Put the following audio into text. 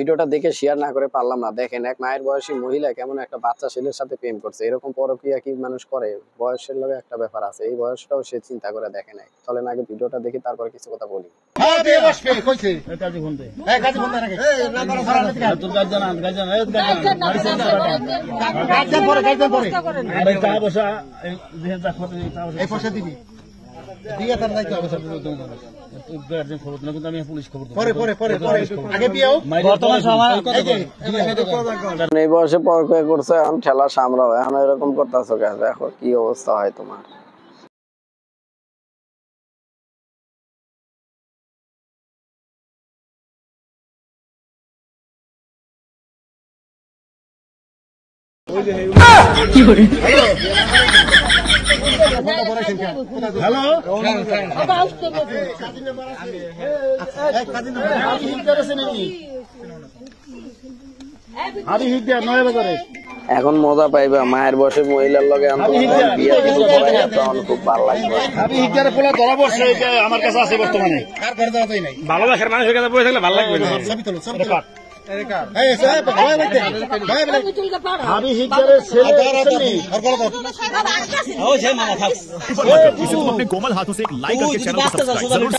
ভিডিওটা দেখে শেয়ার না করে পারলাম না। দেখেন এক মায়ের বয়সী মহিলা কেমন একটা বাচ্চা ছেলের সাথে প্রেম করছে। এরকম পরকীয়া কি মানুষ করে? বয়সের লগে একটা ব্যাপার আছে, এই বয়সটাও সে চিন্তা করে দেখে নাই। চলেন আগে ভিডিওটা দেখি, তারপর কিছু কথা বলি। এই বয়সে পরকীয়া করছে, এখন ঠেলা সামলাও, এখন এরকম করতেছো কেন? দেখো কি অবস্থা হয় তোমার। এখন মজা পাইবা মায়ের বয়সে মহিলার লগে খুব ভালো লাগবে। আমার কাছে আছে বর্তমানে ভালোবাসার মানুষের কাছে বসে থাকলে ভালো লাগবে না। इसे तुम अपने कोमल हाथों से एक लाइक करके चैनल को सब्सक्राइब जरूर